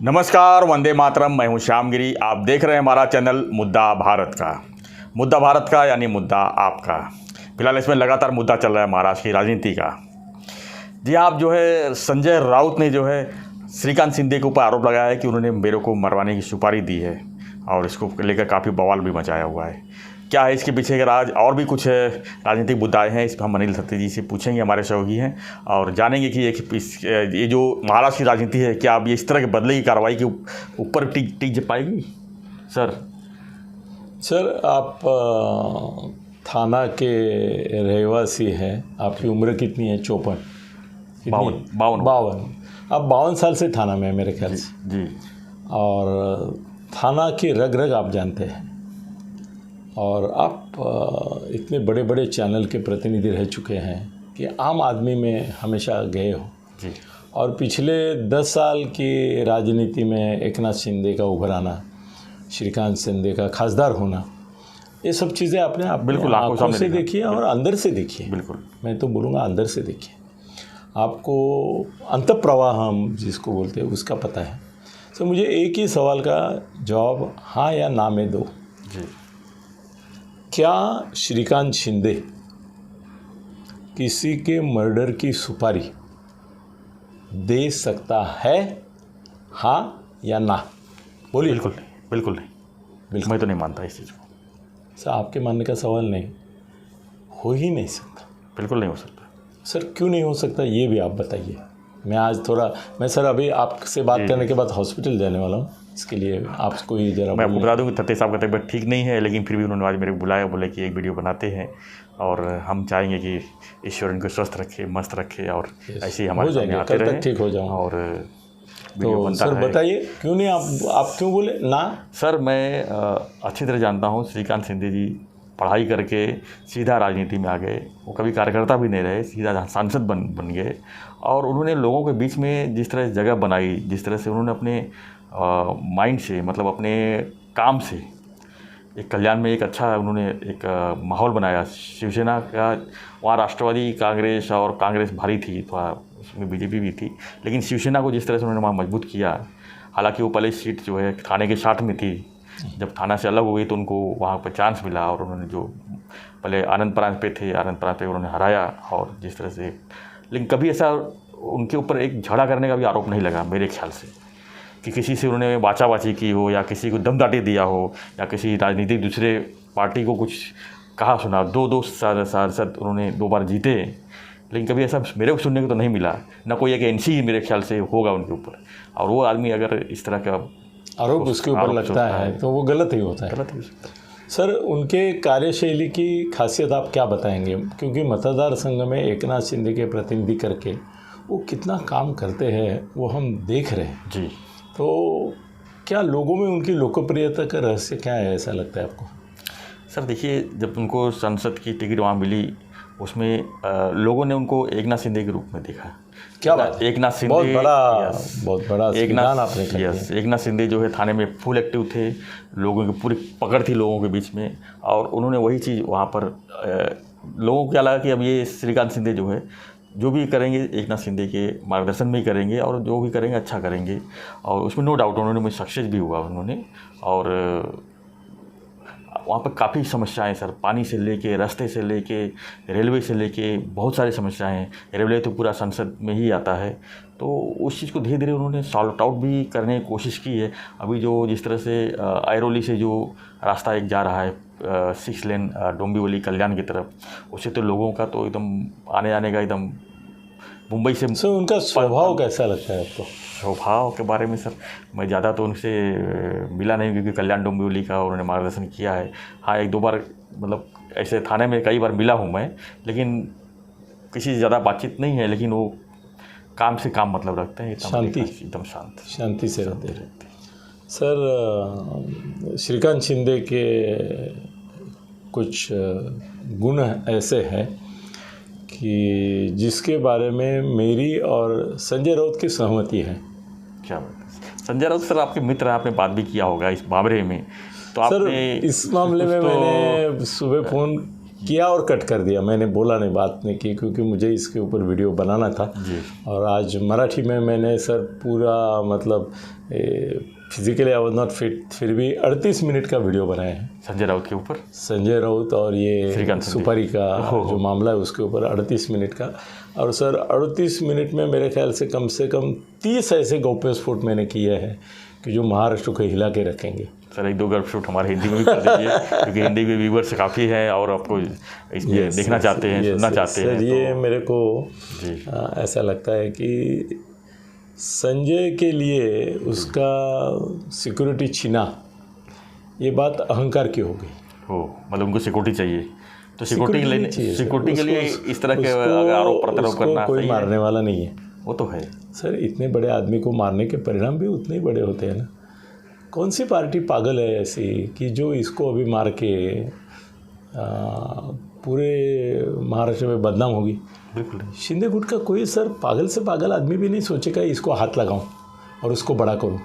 नमस्कार, वंदे मातरम। मैं हूं श्यामगिरी। आप देख रहे हैं हमारा चैनल मुद्दा भारत का यानी मुद्दा आपका। फिलहाल इसमें लगातार मुद्दा चल रहा है महाराष्ट्र की राजनीति का। जी, आप जो है संजय राउत ने जो है श्रीकांत शिंदे के ऊपर आरोप लगाया है कि उन्होंने मेरे को मरवाने की सुपारी दी है और इसको लेकर काफ़ी बवाल भी मचाया हुआ है। क्या है इसके पीछे का राज? और भी कुछ राजनीतिक मुद्दाएं हैं, इस पर हम अनिल सत्ती जी से पूछेंगे, हमारे सहयोगी हैं, और जानेंगे कि ये जो महाराष्ट्र की राजनीति है, क्या अब ये इस तरह के बदले की कार्रवाई के ऊपर टिक पाएगी? सर आप थाना के रहवासी हैं। आपकी उम्र कितनी है? 54? 52। आप 52 साल से थाना में है मेरे ख्याल से। जी। और थाना की रग रग आप जानते हैं, और आप इतने बड़े बड़े चैनल के प्रतिनिधि रह चुके हैं कि आम आदमी में हमेशा गए हो। जी। और पिछले 10 साल की राजनीति में एकनाथ शिंदे का उभर आना, श्रीकांत शिंदे का खासदार होना, ये सब चीज़ें आपने आप बिल्कुल आंखों से देखी है और अंदर से देखी है। बिल्कुल, मैं तो बोलूँगा अंदर से देखिए। आपको अंतःप्रवाह हम जिसको बोलते हैं उसका पता है। तो मुझे एक ही सवाल का जवाब हाँ या ना में दो। जी। क्या श्रीकांत शिंदे किसी के मर्डर की सुपारी दे सकता है? हाँ या ना? बोलिए। बिल्कुल नहीं, बिल्कुल नहीं। मैं तो नहीं मानता इस चीज़ को। सर आपके मानने का सवाल नहीं, हो ही नहीं सकता। बिल्कुल नहीं हो सकता। सर क्यों नहीं हो सकता ये भी आप बताइए। मैं सर अभी आपसे बात करने के बाद हॉस्पिटल जाने वाला हूँ, इसके लिए आपको ही जरा मैं आपको बता दूँ कि तत्ते साहब का तबीयत ठीक नहीं है, लेकिन फिर भी उन्होंने आज मेरे को बुलाया, बोले कि एक वीडियो बनाते हैं और हम चाहेंगे कि ईश्वर इनको स्वस्थ रखे, मस्त रखे और ऐसे ही हमारे सामने आते रहे। ठीक हो जाऊँ। और तो सर बताइए क्यों नहीं, आप क्यों बोले ना? सर मैं अच्छी तरह जानता हूँ श्रीकांत शिंदे जी पढ़ाई करके सीधा राजनीति में आ गए। वो कभी कार्यकर्ता भी नहीं रहे, सीधा सांसद बन गए। और उन्होंने लोगों के बीच में जिस तरह जगह बनाई, जिस तरह से उन्होंने अपने माइंड से, मतलब अपने काम से एक कल्याण में एक अच्छा उन्होंने एक माहौल बनाया। शिवसेना का वहाँ राष्ट्रवादी कांग्रेस और कांग्रेस भारी थी, थोड़ा उसमें बीजेपी भी थी, लेकिन शिवसेना को जिस तरह से उन्होंने वहाँ मजबूत किया, हालांकि वो पहले सीट जो है थाने के 60 में थी, जब थाना से अलग हो गई तो उनको वहाँ पर चांस मिला और उन्होंने जो पहले आनंद प्रांत पे थे, आनंद प्रांत पे उन्होंने हराया। और जिस तरह से, लेकिन कभी ऐसा उनके ऊपर एक झगड़ा करने का भी आरोप नहीं लगा मेरे ख्याल से, कि किसी से उन्होंने बाचाबाची की हो या किसी को दमदाटी दिया हो या किसी राजनीतिक दूसरे पार्टी को कुछ कहा सुना। 2 सांसद उन्होंने 2 बार जीते, लेकिन कभी ऐसा मेरे को सुनने को तो नहीं मिला। ना कोई एक एनसी मेरे ख्याल से होगा उनके ऊपर। और वो आदमी अगर इस तरह का आरोप उसके ऊपर लगता है तो वो गलत ही होता है। गलत ही। सर उनके कार्यशैली की खासियत आप क्या बताएंगे? क्योंकि मतदार संघ में एकनाथ शिंदे के प्रतिनिधि करके वो कितना काम करते हैं वो हम देख रहे हैं। जी। तो क्या लोगों में उनकी लोकप्रियता का रहस्य क्या है, ऐसा लगता है आपको? सर देखिए, जब उनको संसद की टिकट वहाँ मिली, उसमें लोगों ने उनको एकनाथ शिंदे के रूप में देखा। क्या बात? एकनाथ शिंदे बहुत बड़ा एकनाथ शिंदे जो है थाने में फुल एक्टिव थे, लोगों की पूरी पकड़ थी लोगों के बीच में। और उन्होंने वही चीज़ वहाँ पर लोगों को क्या लगा कि अब ये श्रीकांत शिंदे जो है जो भी करेंगे एकनाथ शिंदे के मार्गदर्शन में ही करेंगे और जो भी करेंगे अच्छा करेंगे। और उसमें नो डाउट उन्होंने मुझे सक्सेस भी हुआ उन्होंने। और वहाँ पर काफ़ी समस्याएं सर, पानी से लेके, रास्ते से लेके, रेलवे से लेके बहुत सारी समस्याएं हैं। रेलवे तो पूरा संसद में ही आता है, तो उस चीज़ को धीरे धीरे उन्होंने सॉल्व आउट भी करने की कोशिश की है। अभी जो जिस तरह से आयरोली से जो रास्ता एक जा रहा है 6 लेन डोंबिवली कल्याण की तरफ, उससे तो लोगों का तो एकदम आने जाने का एकदम मुंबई से। सर उनका स्वभाव कैसा लगता है आपको? स्वभाव के बारे में सर मैं ज़्यादा तो उनसे मिला नहीं, क्योंकि कल्याण डोंबिवली का उन्होंने मार्गदर्शन किया है। हाँ, 1-2 बार मतलब ऐसे थाने में कई बार मिला हूँ मैं, लेकिन किसी से ज़्यादा बातचीत नहीं है। लेकिन वो काम से काम मतलब रखते हैं, एकदम शांति से रहते हैं। सर श्रीकांत शिंदे के कुछ गुण ऐसे हैं कि जिसके बारे में मेरी और संजय राउत की सहमति है। क्या बात है? संजय राउत सर आपके मित्र हैं, आपने बात भी किया होगा इस मामले में, तो सर इस मामले में मैंने सुबह फ़ोन किया और कट कर दिया। मैंने बोला नहीं, बात नहीं की, क्योंकि मुझे इसके ऊपर वीडियो बनाना था। और आज मराठी में मैंने सर पूरा मतलब physically I was not fit, फिर भी 38 मिनट का वीडियो बनाया है संजय राउत के ऊपर। संजय राउत और ये सुपारी का जो मामला है उसके ऊपर 38 मिनट का। और सर 38 मिनट में मेरे ख्याल से कम 30 ऐसे गौप्यस्फोट मैंने किए हैं कि जो महाराष्ट्र को हिला के रखेंगे। सर 1-2 गौप्यस्फोट हमारे हिंदी में भी कर दीजिए, क्योंकि हिंदी में व्यूअर्स काफ़ी हैं और आपको इसमें देखना चाहते हैं, सुनना चाहते हैं। सर ये मेरे को ऐसा लगता है कि संजय के लिए उसका सिक्योरिटी छीना, ये बात अहंकार की हो गई। मतलब उनको सिक्योरिटी चाहिए, तो सिक्योरिटी के लिए इस तरह के आरोप प्रत्यारोप करना कोई मारने वाला नहीं है। वो तो है सर, इतने बड़े आदमी को मारने के परिणाम भी उतने ही बड़े होते हैं ना। कौन सी पार्टी पागल है ऐसी कि जो इसको अभी मार के पूरे महाराष्ट्र में बदनाम होगी। बिल्कुल। शिंदे गुट का कोई सर पागल से पागल आदमी भी नहीं सोचेगा इसको हाथ लगाऊं और उसको बड़ा करूं।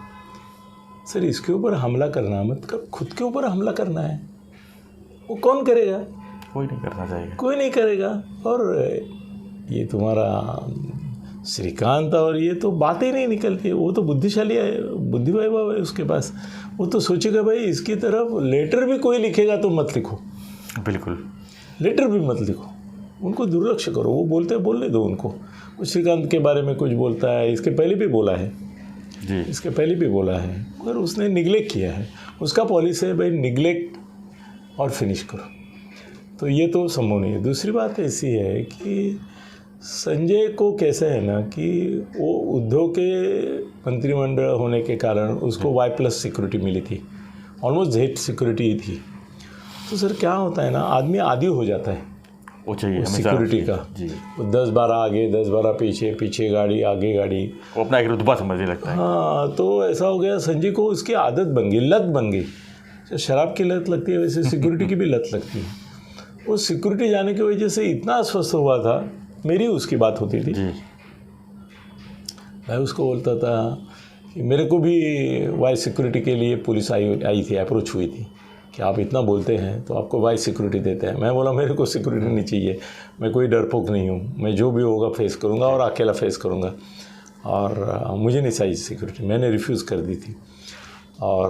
सर इसके ऊपर हमला करना मतलब खुद के ऊपर हमला करना है, वो कौन करेगा? कोई नहीं करना चाहेगा, कोई नहीं करेगा। और ये तुम्हारा श्रीकांत और ये तो बात ही नहीं निकलती। वो तो बुद्धिशाली है, बुद्धि वैभव है उसके पास। वो तो सोचेगा भाई इसकी तरफ लेटर भी कोई लिखेगा तो मत लिखो। बिल्कुल, लेटर भी मत लिखो, उनको दुर्लक्ष करो। वो बोलते हैं बोलने दो उनको। वो श्रीकांत के बारे में कुछ बोलता है, इसके पहले भी बोला है जी, इसके पहले भी बोला है, मगर उसने निगलेक्ट किया है। उसका पॉलिसी है भाई निगलेक्ट और फिनिश करो, तो ये तो संभव नहीं है। दूसरी बात ऐसी है कि संजय को कैसे है ना कि वो उद्धव के मंत्रिमंडल होने के कारण उसको Y+ सिक्योरिटी मिली थी, ऑलमोस्ट Z सिक्योरिटी ही थी। तो सर क्या होता है ना, आदमी आदी हो जाता है वो चाहिए सिक्योरिटी का जी। 10-12 आगे 10-12 पीछे, पीछे गाड़ी आगे गाड़ी, वो अपना एक रुतबा समझने लगता है। हाँ, तो ऐसा हो गया संजय को, उसकी आदत बन गई, लत बन गई। शराब की लत लगती है वैसे सिक्योरिटी की भी लत लगती है। वो सिक्योरिटी जाने की वजह से इतना अस्वस्थ हुआ था। मेरी उसकी बात होती थी, मैं उसको बोलता था कि मेरे को भी Y सिक्योरिटी के लिए पुलिस आई थी, अप्रोच हुई थी कि आप इतना बोलते हैं तो आपको Y सिक्योरिटी देते हैं। मैं बोला मेरे को सिक्योरिटी नहीं चाहिए, मैं कोई डरपोक नहीं हूँ, मैं जो भी होगा फेस करूँगा और अकेला फेस करूँगा, और मुझे नहीं चाहिए सिक्योरिटी। मैंने रिफ्यूज़ कर दी थी। और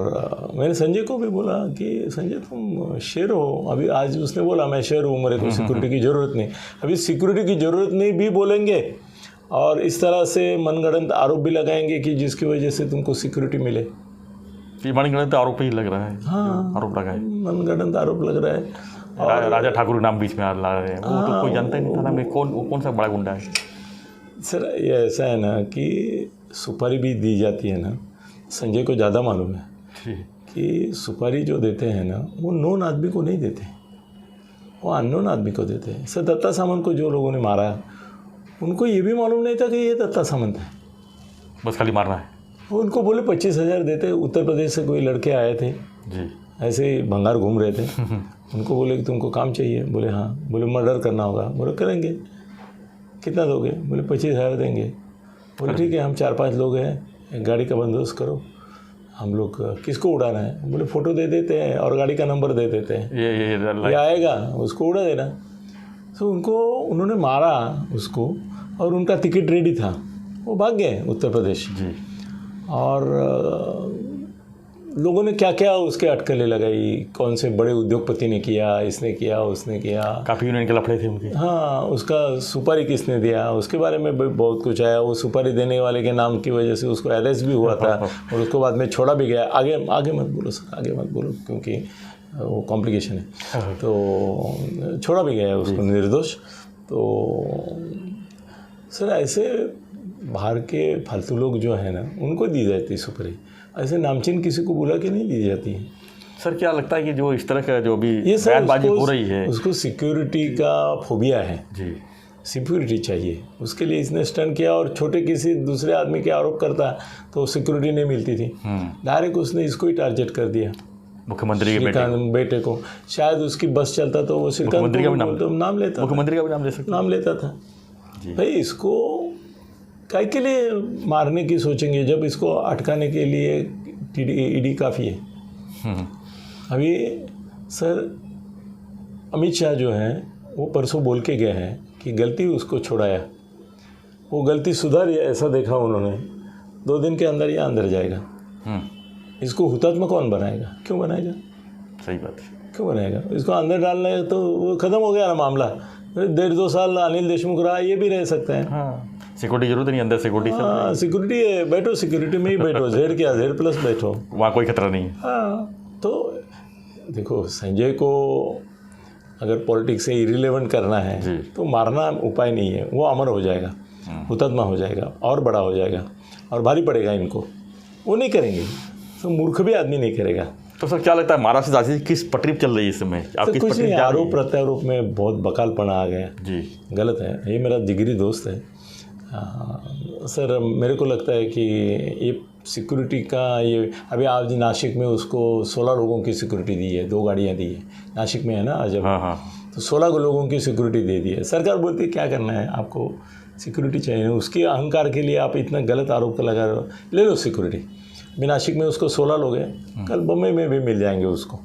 मैंने संजय को भी बोला कि संजय तुम शेर हो। अभी आज उसने बोला मैं शेर हूँ, मेरे को सिक्योरिटी की ज़रूरत नहीं। अभी सिक्योरिटी की ज़रूरत नहीं भी बोलेंगे और इस तरह से मनगढ़ंत आरोप भी लगाएंगे कि जिसकी वजह से तुमको सिक्योरिटी मिले। ये मनगढ़ंत आरोप ही लग रहा है। हाँ, आरोप लगा है, मनगढ़ंत आरोप लग रहा है। और राजा ठाकुर नाम बीच में ला रहे हैं, वो तो कोई जानता ही नहीं था ना कौन सा बड़ा गुंडा है। सर ये ऐसा है ना कि सुपारी भी दी जाती है ना, संजय को ज़्यादा मालूम है कि सुपारी जो देते हैं ना वो नोन आदमी को नहीं देते, वो अननोन आदमी को देते हैं। सर दत्ता सामंत को जो लोगों ने मारा उनको ये भी मालूम नहीं था कि ये दत्ता सामंत है, बस खाली मारना है। वो उनको बोले 25,000 देते। उत्तर प्रदेश से कोई लड़के आए थे जी, ऐसे ही भंगार घूम रहे थे। उनको बोले कि तुमको काम चाहिए, बोले हाँ। बोले मर्डर करना होगा, बोले करेंगे, कितना दोगे? बोले 25,000 देंगे। बोले ठीक है, हम 4-5 लोग हैं, एक गाड़ी का बंदोबस्त करो, हम लोग किसको उड़ाना है? बोले फ़ोटो दे देते हैं और गाड़ी का नंबर दे देते हैं, ये आएगा उसको उड़ा देना। तो उन्होंने मारा उसको और उनका टिकट रेडी था, वो भाग गए उत्तर प्रदेश जी। और लोगों ने क्या क्या उसके अटकलें लगाई, कौन से बड़े उद्योगपति ने किया, इसने किया, उसने किया, काफ़ी यूनियन के लफड़े थे उनके। हाँ, उसका सुपारी किसने दिया उसके बारे में बहुत कुछ आया। वो सुपारी देने वाले के नाम की वजह से उसको अरेस्ट भी हुआ था और उसको बाद में छोड़ा भी गया। आगे मत बोलो सर, आगे मत बोलो क्योंकि वो कॉम्प्लिकेशन है। तो छोड़ा भी गया उसको निर्दोष। तो सर ऐसे बाहर के फालतू लोग जो है ना उनको दी जाती है सुपारी, ऐसे नामचीन किसी को बुला के नहीं दी जाती है। सर क्या लगता है कि जो इस तरह का जो भी बयानबाजी हो रही है, उसको सिक्योरिटी का फोबिया है जी, सिक्योरिटी चाहिए, उसके लिए इसने स्टंट किया। और छोटे किसी दूसरे आदमी के आरोप करता तो सिक्योरिटी नहीं मिलती थी, डायरेक्ट उसने इसको ही टारगेट कर दिया, मुख्यमंत्री के बेटे को। शायद उसकी बस चलता तो वो श्रीकांत मुख्यमंत्री का भी नाम लेता, मुख्यमंत्री का भी नाम लेता था। भाई इसको काय के लिए मारने की सोचेंगे जब इसको अटकाने के लिए ईडी काफ़ी है। अभी सर अमित शाह जो हैं वो परसों बोल के गए हैं कि गलती उसको छुड़ाया, वो गलती सुधारी ऐसा देखा उन्होंने, 2 दिन के अंदर ये अंदर जाएगा। इसको हुतात्मा कौन बनाएगा? क्यों बनाएगा? सही बात है। क्यों बनाएगा? इसको अंदर डालना है तो वो ख़त्म हो गया ना मामला। 1.5-2 साल अनिल देशमुख रहा, ये भी रह सकते हैं। हाँ, सिक्योरिटी जरूरत नहीं, अंदर सिक्योरिटी सब। हाँ, सिक्योरिटी है, बैठो सिक्योरिटी में ही बैठो, Z क्या Z+ बैठो, वहाँ कोई खतरा नहीं है। हाँ। तो देखो, संजय को अगर पॉलिटिक्स से इरिलेवेंट करना है तो मारना उपाय नहीं है, वो अमर हो जाएगा, हुतात्मा हो जाएगा और बड़ा हो जाएगा और भारी पड़ेगा इनको, वो नहीं करेंगे, तो मूर्ख भी आदमी नहीं करेगा। तो सर क्या लगता है महाराष्ट्र राजनीति किस पटरी पर चल रही है इस समय? आप किस कुछ पटरी नहीं, पे जा रही आरोप प्रत्यारोप में बहुत बकालपना आ गया जी। गलत है, ये मेरा जिगरी दोस्त है। सर मेरे को लगता है कि ये सिक्योरिटी का, ये अभी आज नासिक में उसको 16 लोगों की सिक्योरिटी दी है, 2 गाड़ियाँ दी है, नासिक में है ना आज। हाँ। तो 16 लोगों की सिक्योरिटी दे दी है। सरकार बोलती है क्या करना है, आपको सिक्योरिटी चाहिए, उसके अहंकार के लिए आप इतना गलत आरोप लगा रहे हो, ले लो सिक्योरिटी। अभी नासिक में उसको 16 लोग हैं, कल बम्बई में भी मिल जाएंगे उसको।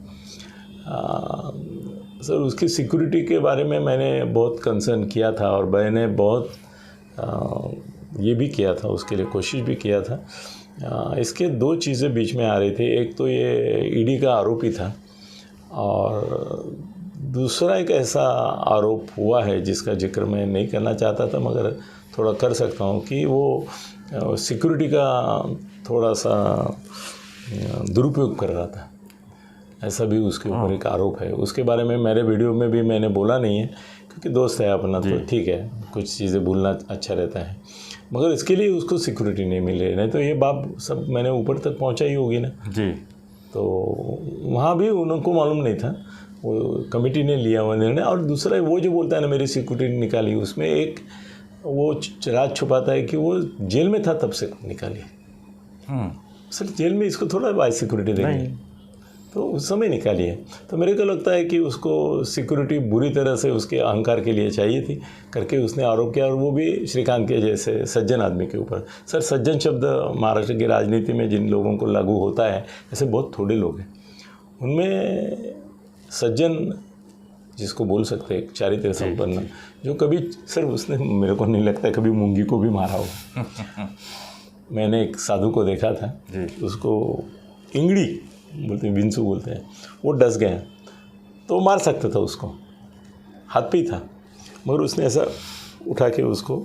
सर उसकी सिक्योरिटी के बारे में मैंने बहुत कंसर्न किया था और मैंने बहुत ये भी किया था, उसके लिए कोशिश भी किया था। इसके 2 चीज़ें बीच में आ रही थी, एक तो ये ईडी का आरोपी था और दूसरा एक ऐसा आरोप हुआ है जिसका जिक्र मैं नहीं करना चाहता था मगर थोड़ा कर सकता हूँ कि वो सिक्योरिटी का थोड़ा सा दुरुपयोग कर रहा था, ऐसा भी उसके ऊपर एक आरोप है। उसके बारे में मेरे वीडियो में भी मैंने बोला नहीं है क्योंकि दोस्त है अपना, तो ठीक है, कुछ चीज़ें भूलना अच्छा रहता है, मगर इसके लिए उसको सिक्योरिटी नहीं मिल रही, नहीं तो ये बात सब मैंने ऊपर तक पहुंचाई होगी ना जी। तो वहाँ भी उनको मालूम नहीं था, वो कमेटी ने लिया हुआ निर्णय। और दूसरा वो जो बोलता है ना मेरी सिक्योरिटी निकाली, उसमें एक वो राज छुपाता है कि वो जेल में था तब से निकाली। सर जेल में इसको थोड़ा बाई सिक्योरिटी देंगे, तो उस समय निकाली है। तो मेरे को लगता है कि उसको सिक्योरिटी बुरी तरह से उसके अहंकार के लिए चाहिए थी करके उसने आरोप किया, और वो भी श्रीकांत के जैसे सज्जन आदमी के ऊपर। सर सज्जन शब्द महाराष्ट्र की राजनीति में जिन लोगों को लागू होता है ऐसे बहुत थोड़े लोग हैं, उनमें सज्जन जिसको बोल सकते हैं चारित्र संपन्न, जो कभी सर उसने मेरे को नहीं लगता कभी मूंगी को भी मारा हो। मैंने एक साधु को देखा था, उसको इंगड़ी बोलते हैं, बिंसु बोलते हैं, वो डस गए तो मार सकता था उसको, हाथ पे ही था, मगर उसने ऐसा उठा के उसको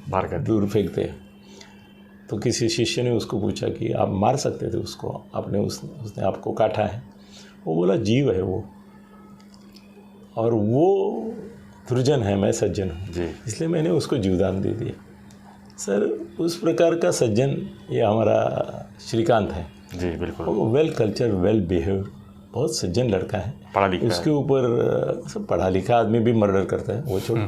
बाहर कर दूर फेंक दिया। तो किसी शिष्य ने उसको पूछा कि आप मार सकते थे उसको, आपने उसने आपको काटा है? वो बोला जीव है वो, और वो दुर्जन है, मैं सज्जन हूँ, इसलिए मैंने उसको जीवदान दे दिया। सर उस प्रकार का सज्जन ये हमारा श्रीकांत है जी। बिल्कुल, वो वेल कल्चर, वेल बिहेव, बहुत सज्जन लड़का है, पढ़ा लिखा उसके ऊपर सब पढ़ा लिखा आदमी भी मर्डर करता है, वो छोड़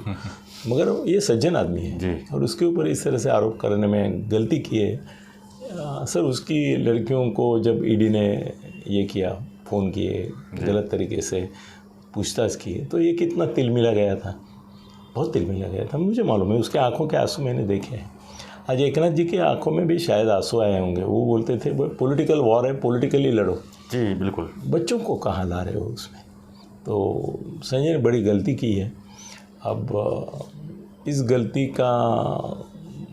मगर ये सज्जन आदमी है और उसके ऊपर इस तरह से आरोप करने में गलती की है। सर उसकी लड़कियों को जब ईडी ने ये किया, फ़ोन किए, गलत तरीके से पूछताछ की, तो ये कितना तिलमिला गया था, बहुत तिलमिला गया था, मुझे मालूम है। उसके आंखों के आंसू मैंने देखे हैं। आज एकनाथ जी की आंखों में भी शायद आंसू आए होंगे। वो बोलते थे वो पॉलिटिकल वॉर है, पॉलिटिकली लड़ो। जी बिल्कुल। बच्चों को कहाँ ला रहे हो उसमें? तो संजय ने बड़ी गलती की है। अब इस गलती का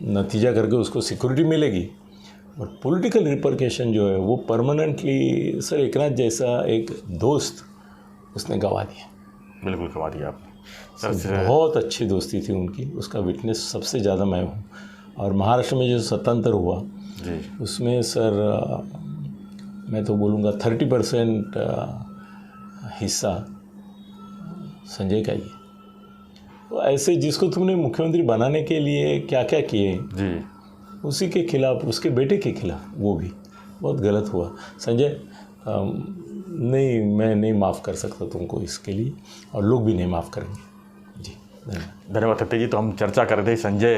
नतीजा करके उसको सिक्योरिटी मिलेगी, और पॉलिटिकल रिपरकेशन जो है वो परमानेंटली, सर एकनाथ जैसा एक दोस्त उसने गंवा दिया। बिल्कुल गंवा दिया आप सर। बहुत अच्छी दोस्ती थी उनकी, उसका विटनेस सबसे ज़्यादा मैं हूँ। और महाराष्ट्र में जो स्वतंत्र हुआ जी, उसमें सर मैं तो बोलूँगा 30% हिस्सा संजय का ही है। तो ऐसे जिसको तुमने मुख्यमंत्री बनाने के लिए क्या क्या किए जी, उसी के खिलाफ, उसके बेटे के खिलाफ, वो भी बहुत गलत हुआ। संजय नहीं, मैं नहीं माफ़ कर सकता तुमको इसके लिए, और लोग भी नहीं माफ़ करेंगे। जी धन्यवाद सत्य जी। तो हम चर्चा कर रहे थे संजय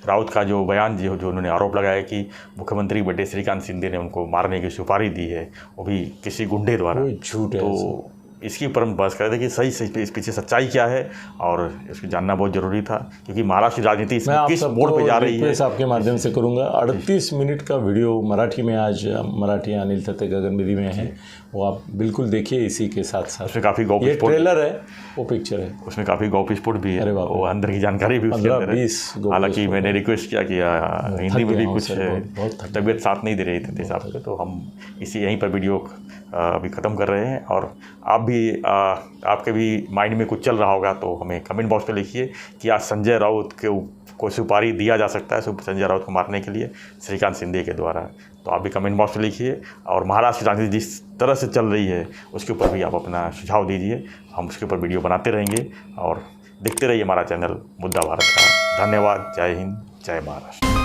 राउत का जो बयान जो उन्होंने आरोप लगाया कि मुख्यमंत्री बेटे श्रीकांत शिंदे ने उनको मारने की सुपारी दी है, वो भी किसी गुंडे द्वारा। कोई झूठ है। तो इसके ऊपर हम बहस कर रहे थे कि सही सही इस पीछे सच्चाई क्या है और इसको जानना बहुत ज़रूरी था, क्योंकि महाराष्ट्र की राजनीति इसमें किस मोड़ पे जा रही है। रिक्वेस्ट आपके माध्यम से करूंगा, 38 मिनट का वीडियो मराठी में, आज मराठी अनिल थत्ते गगनविधि में है, वो आप बिल्कुल देखिए। इसी के साथ साथ उसमें काफ़ी गौ ये ट्रेलर है, वो पिक्चर है, उसमें काफ़ी गौप्यस्फोट भी है, वो अंदर की जानकारी भी उसके अंदर है। हालांकि मैंने रिक्वेस्ट किया कि हिंदी में भी कुछ तबीयत साथ नहीं दे रही थी साहब के, तो हम इसी यहीं पर वीडियो अभी ख़त्म कर रहे हैं। और आप भी आपके भी माइंड में कुछ चल रहा होगा तो हमें कमेंट बॉक्स में लिखिए कि आज संजय राउत को सुपारी दिया जा सकता है संजय राउत को मारने के लिए श्रीकांत शिंदे के द्वारा। तो आप भी कमेंट बॉक्स में लिखिए, और महाराष्ट्र की राजनीति जिस तरह से चल रही है उसके ऊपर भी आप अपना सुझाव दीजिए, हम उसके ऊपर वीडियो बनाते रहेंगे। और देखते रहिए हमारा चैनल मुद्दा भारत का। धन्यवाद। जय हिंद, जय महाराष्ट्र।